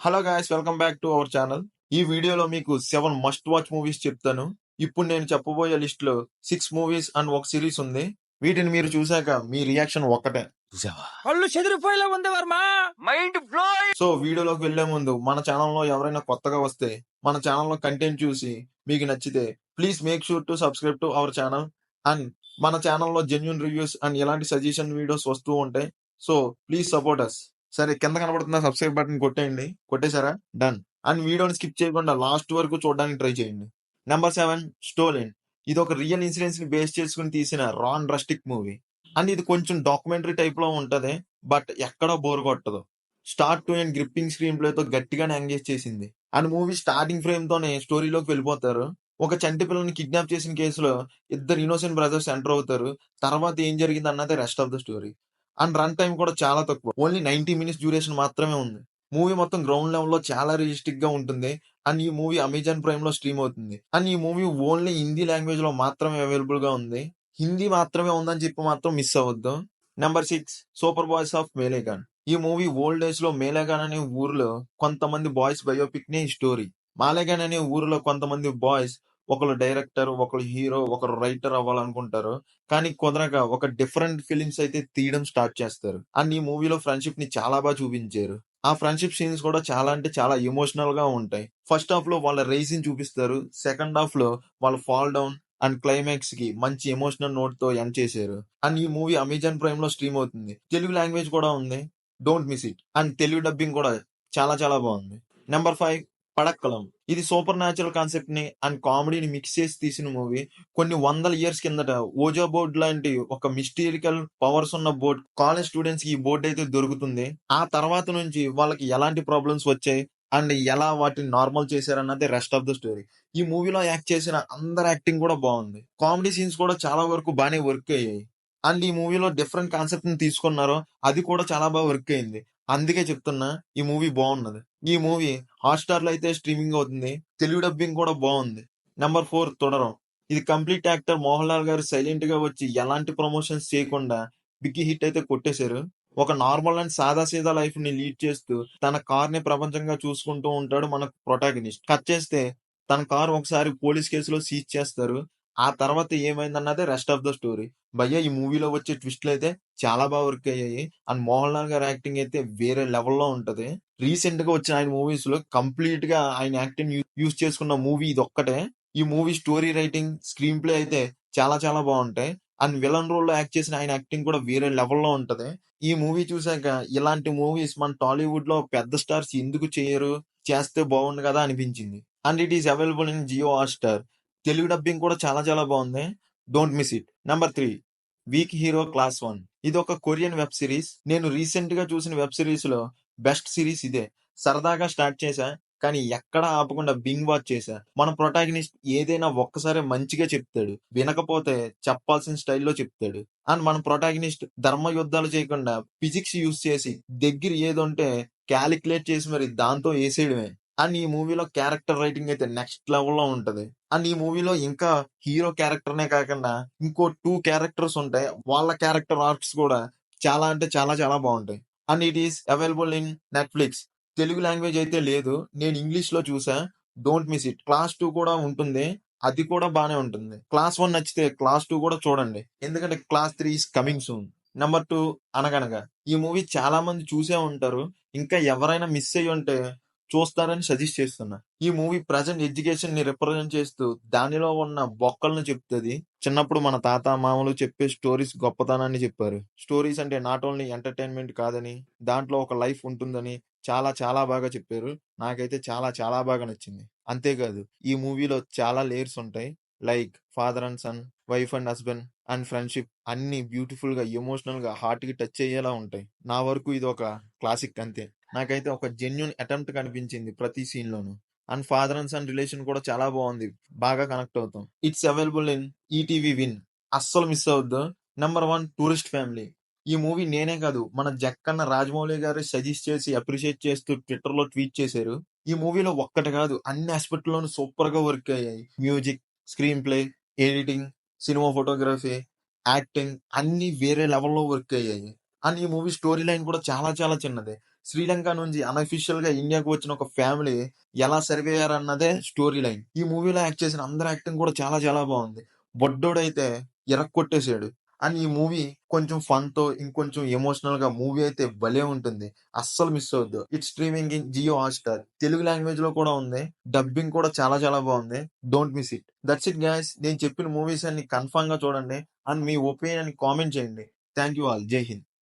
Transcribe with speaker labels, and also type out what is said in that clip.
Speaker 1: Hello guys, welcome back to our channel. ఈ వీడియోలో మీకు 7 మస్ట్ వాచ్ మూవీస్ చెప్తాను. ఇప్పుడు నేను చెప్పబోయే లిస్ట్ లో 6 మూవీస్ అండ్ ఒక సిరీస్ ఉంది. వీటిని మీరు చూశాక మీ రియాక్షన్ ఒక్కటే, చూసావా?
Speaker 2: కళ్ళు చెదిరిపోయేలా ఉంది వర్మ. Mind blowing.
Speaker 1: సో వీడియోలోకి వెళ్లే ముందు మన ఛానల్లో ఎవరైనా కొత్తగా వస్తే మన ఛానల్లో కంటెంట్ చూసి మీకు నచ్చితే please make sure to subscribe to our channel. And మన ఛానల్లో జెన్యూన్ రివ్యూస్ అండ్ ఎలాంటి సజెషన్ వీడియోస్ వస్తూ ఉంటాయి. So please support us. సరే, కింద కనబడుతున్న సబ్స్క్రైబ్ బటన్ కొట్టేయండి. కొట్టేశారా? డన్. అండ్ వీడియోని స్కిప్ చేయకుండా లాస్ట్ వరకు చూడడానికి ట్రై చేయండి. Number 7, stolen. ఇది ఒక రియల్ ఇన్సిడెంట్స్ ని బేస్ చేసుకుని తీసిన రాన్ రస్టిక్ మూవీ. అండ్ ఇది కొంచెం డాక్యుమెంటరీ టైప్ లో ఉంటది, బట్ ఎక్కడా బోర్ కొట్టదు. Start to and gripping screen play తో గట్టిగానే ఎంగేజ్ చేసింది. అండ్ మూవీ స్టార్టింగ్ ఫ్రేమ్ తోనే స్టోరీలోకి వెళ్ళిపోతారు. ఒక చంటి పిల్లని కిడ్నాప్ చేసిన కేసులో ఇద్దరు ఇన్నోసెంట్ బ్రదర్స్ ఎంటర్ అవుతారు. తర్వాత ఏం జరిగింది అన్నదే rest of the story. And run time కూడా చాలా తక్కువ, ఓన్లీ 90 మినిట్స్ డ్యూరేషన్ మాత్రమే ఉంది. మూవీ మొత్తం గ్రౌండ్ లెవెల్ లో చాలా రియలిస్టిక్ గా ఉంటుంది. అండ్ ఈ మూవీ అమెజాన్ ప్రైమ్ లో స్ట్రీమ్ అవుతుంది. అండ్ ఈ మూవీ ఓన్లీ హిందీ లాంగ్వేజ్ లో మాత్రమే అవైలబుల్ గా ఉంది. హిందీ మాత్రమే ఉందని చెప్పి మాత్రం మిస్ అవ్వద్దు. Number 6, super boys of Malegaon. ఈ మూవీ ఓల్డ్ డేస్ లో మేలేగాన్ అనే ఊరిలో కొంతమంది బాయ్స్ బయోపిక్ నే ఈ స్టోరీ. మాలేగాన్ అనే ఊరిలో కొంతమంది బాయ్స్, ఒకరు డైరెక్టర్, ఒకరు హీరో, ఒకరు రైటర్ అవ్వాలనుకుంటారు. కానీ కుదరక ఒక డిఫరెంట్ ఫిలిమ్స్ అయితే తీయడం స్టార్ట్ చేస్తారు. అండ్ ఈ మూవీలో ఫ్రెండ్షిప్ ని చాలా బాగా చూపించారు. ఆ ఫ్రెండ్షిప్ సీన్స్ కూడా చాలా అంటే చాలా ఎమోషనల్ గా ఉంటాయి. ఫస్ట్ హాఫ్ లో వాళ్ళ రేసింగ్ చూపిస్తారు. సెకండ్ హాఫ్ లో వాళ్ళ ఫాల్ డౌన్ అండ్ క్లైమాక్స్ కి మంచి ఎమోషనల్ నోట్ తో ఎండ్ చేశారు. అండ్ ఈ మూవీ అమెజాన్ ప్రైమ్ లో స్ట్రీమ్ అవుతుంది. తెలుగు లాంగ్వేజ్ కూడా ఉంది, don't miss it. And Telugu dubbing కూడా చాలా చాలా బాగుంది. నెంబర్ 5, పడక్కలం. ఇది సూపర్ న్యాచురల్ కాన్సెప్ట్ ని అండ్ కామెడీని మిక్స్ చేసి తీసిన మూవీ. కొన్ని వందల ఇయర్స్ కిందట ఓజో బోర్డ్ లాంటి ఒక మిస్టీరికల్ పవర్స్ ఉన్న బోర్డ్ కాలేజ్ స్టూడెంట్స్ కి ఈ బోర్డ్ అయితే దొరుకుతుంది. ఆ తర్వాత నుంచి వాళ్ళకి ఎలాంటి ప్రాబ్లమ్స్ వచ్చాయి అండ్ ఎలా వాటిని నార్మల్ చేశారన్నది రెస్ట్ ఆఫ్ ద స్టోరీ. ఈ మూవీలో యాక్ట్ చేసిన అందరి యాక్టింగ్ కూడా బాగుంది. కామెడీ సీన్స్ కూడా చాలా వరకు బాగానే వర్క్ అయ్యాయి. అండ్ ఈ మూవీలో డిఫరెంట్ కాన్సెప్ట్ ని తీసుకున్నారు, అది కూడా చాలా బాగా వర్క్ అయింది. అందుకే చెప్తున్నా, ఈ మూవీ బాగున్నది. ఈ మూవీ హాట్‌స్టార్ లో అయితే స్ట్రీమింగ్ అవుతుంది. తెలుగు డబ్బింగ్ కూడా బాగుంది. నెంబర్ 4, తొడరం. ఇది కంప్లీట్ యాక్టర్ మోహన్ లాల్ గారు సైలెంట్ గా వచ్చి ఎలాంటి ప్రమోషన్స్ చేయకుండా బిగ్ హిట్ అయితే కొట్టేశారు. ఒక నార్మల్ అండ్ సాదా సీదా లైఫ్ ని లీడ్ చేస్తూ తన కార్ ని ప్రపంచంగా చూసుకుంటూ ఉంటాడు మన ప్రొటాగనిస్ట్. కట్ చేస్తే తన కార్ ఒకసారి పోలీస్ కేసులో సీజ్ చేస్తారు. ఆ తర్వాత ఏమైందన్నదే రెస్ట్ ఆఫ్ ద స్టోరీ. భయ్య, ఈ మూవీలో వచ్చే ట్విస్ట్లు అయితే చాలా బాగా వర్క్ అయ్యాయి. అండ్ మోహన్ లాల్ గారి యాక్టింగ్ అయితే వేరే లెవెల్లో ఉంటది. రీసెంట్ గా వచ్చిన ఆయన మూవీస్ లో కంప్లీట్ గా ఆయన యాక్టింగ్ యూజ్ చేసుకున్న మూవీ ఇది ఒక్కటే. ఈ movie story writing, screen play అయితే చాలా చాలా బాగుంటాయి. అండ్ విలన్ రోల్ లో యాక్ట్ చేసిన ఆయన యాక్టింగ్ కూడా వేరే లెవెల్లో ఉంటది. ఈ మూవీ చూసాక ఇలాంటి మూవీస్ మన టాలీవుడ్ లో పెద్ద స్టార్స్ ఎందుకు చేయరు, చేస్తే బాగుండు కదా అనిపించింది. And it is available in Jio Hotstar. Telugu dubbing కూడా చాలా చాలా బాగుంది, don't miss it. Number 3, weak hero class 1. ఇది ఒక కొరియన్ వెబ్ సిరీస్. నేను రీసెంట్ గా చూసిన వెబ్ సిరీస్ లో బెస్ట్ సిరీస్ ఇదే. సరదాగా స్టార్ట్ చేశా, కానీ ఎక్కడా ఆపకుండా బింగ్ వాచ్ చేశా. మన ప్రొటాగనిస్ట్ ఏదైనా ఒక్కసారి మంచిగా చెప్తాడు, వినకపోతే చెప్పాల్సిన స్టైల్లో చెప్తాడు. అండ్ మన ప్రొటాగనిస్ట్ ధర్మ యుద్ధాలు చేయకుండా ఫిజిక్స్ యూజ్ చేసి దగ్గర ఏదుంటే క్యాలిక్యులేట్ చేసి మరి దాంతో వేసేయడమే. అండ్ ఈ మూవీలో క్యారెక్టర్ రైటింగ్ అయితే నెక్స్ట్ లెవెల్లో ఉంటది. అండ్ ఈ మూవీలో ఇంకా హీరో క్యారెక్టర్ నే కాకుండా ఇంకో 2 క్యారెక్టర్స్ ఉంటాయి. వాళ్ళ క్యారెక్టర్ ఆర్క్స్ కూడా చాలా అంటే చాలా చాలా బాగుంటాయి. And it is available in Netflix. Telugu language అయితే లేదు, నేను ఇంగ్లీష్ లో చూసా, డోంట్ మిస్ ఇట్. క్లాస్ 2 కూడా ఉంటుంది, అది కూడా బానే ఉంటుంది. క్లాస్ 1 నచ్చితే క్లాస్ 2 కూడా చూడండి, ఎందుకంటే class 3 is coming soon. Number 2, అనగనగా. ఈ మూవీ చాలా మంది చూసే ఉంటారు, ఇంకా ఎవరైనా మిస్ అయ్యి ఉంటే చూస్తారని సజెస్ట్ చేస్తున్నా. ఈ మూవీ ప్రజెంట్ ఎడ్యుకేషన్ ని రిప్రజెంట్ చేస్తూ దానిలో ఉన్న బొక్కలను చెప్తుంది. చిన్నప్పుడు మన తాత మామలు చెప్పే స్టోరీస్ గొప్పతనాన్ని చెప్పారు. స్టోరీస్ అంటే నాట్ ఓన్లీ ఎంటర్టైన్మెంట్ కాదని, దాంట్లో ఒక లైఫ్ ఉంటుందని చాలా చాలా బాగా చెప్పారు. నాకైతే చాలా చాలా బాగా నచ్చింది. అంతేకాదు, ఈ మూవీలో చాలా లేయర్స్ ఉంటాయి. Like father and son, wife and husband and friendship, అన్ని బ్యూటిఫుల్ గా ఎమోషనల్ గా హార్ట్ కి టచ్ అయ్యేలా ఉంటాయి. నా వరకు ఇది ఒక క్లాసిక్ అంతే. నాకైతే ఒక జెన్యున్ అటెంప్ట్ కనిపించింది ప్రతి సీన్ లోను. And father and son relation కూడా చాలా బాగుంది, బాగా కనెక్ట్ అవుతాం. It's available in ETV Win, అస్సలు మిస్ అవద్దు. Number 1, tourist family. ఈ మూవీ నేనే కాదు, మన జక్కన్న రాజమౌళి గారు సజెస్ట్ చేసి అప్రిషియేట్ చేస్తూ ట్విట్టర్ లో ట్వీట్ చేశారు. ఈ మూవీలో ఒక్కటి కాదు, అన్ని ఆస్పెక్ట్ లోను సూపర్ గా వర్క్ అయ్యాయి. Music, screen play, editing, cinema photography, acting అన్ని వేరే లెవెల్లో వర్క్ అయ్యాయి. అండ్ ఈ మూవీ స్టోరీ లైన్ కూడా చాలా చాలా చిన్నదే. శ్రీలంక నుంచి అన్అఫీషియల్ గా ఇండియాకి వచ్చిన ఒక ఫ్యామిలీ ఎలా సర్వే అయ్యారన్నదే స్టోరీ లైన్. ఈ మూవీలో యాక్ట్ చేసిన అందరి యాక్టింగ్ కూడా చాలా చాలా బాగుంది. బొడ్డోడైతే ఇరక్కొట్టేసాడు. అండ్ ఈ మూవీ కొంచెం ఫన్ తో ఇంకొంచెం ఎమోషనల్ గా మూవీ అయితే భలే ఉంటుంది. అస్సలు మిస్ అవ్వద్దు. It's streaming in Jio Hotstar. Telugu language లో కూడా ఉంది. డబ్బింగ్ కూడా చాలా చాలా బాగుంది. Don't miss it. That's it guys. నేను చెప్పిన మూవీస్ అన్ని కన్ఫర్మ్ గా చూడండి. అండ్ మీ ఒపీనియన్ కామెంట్ చేయండి. Thank you all. జై హింద్.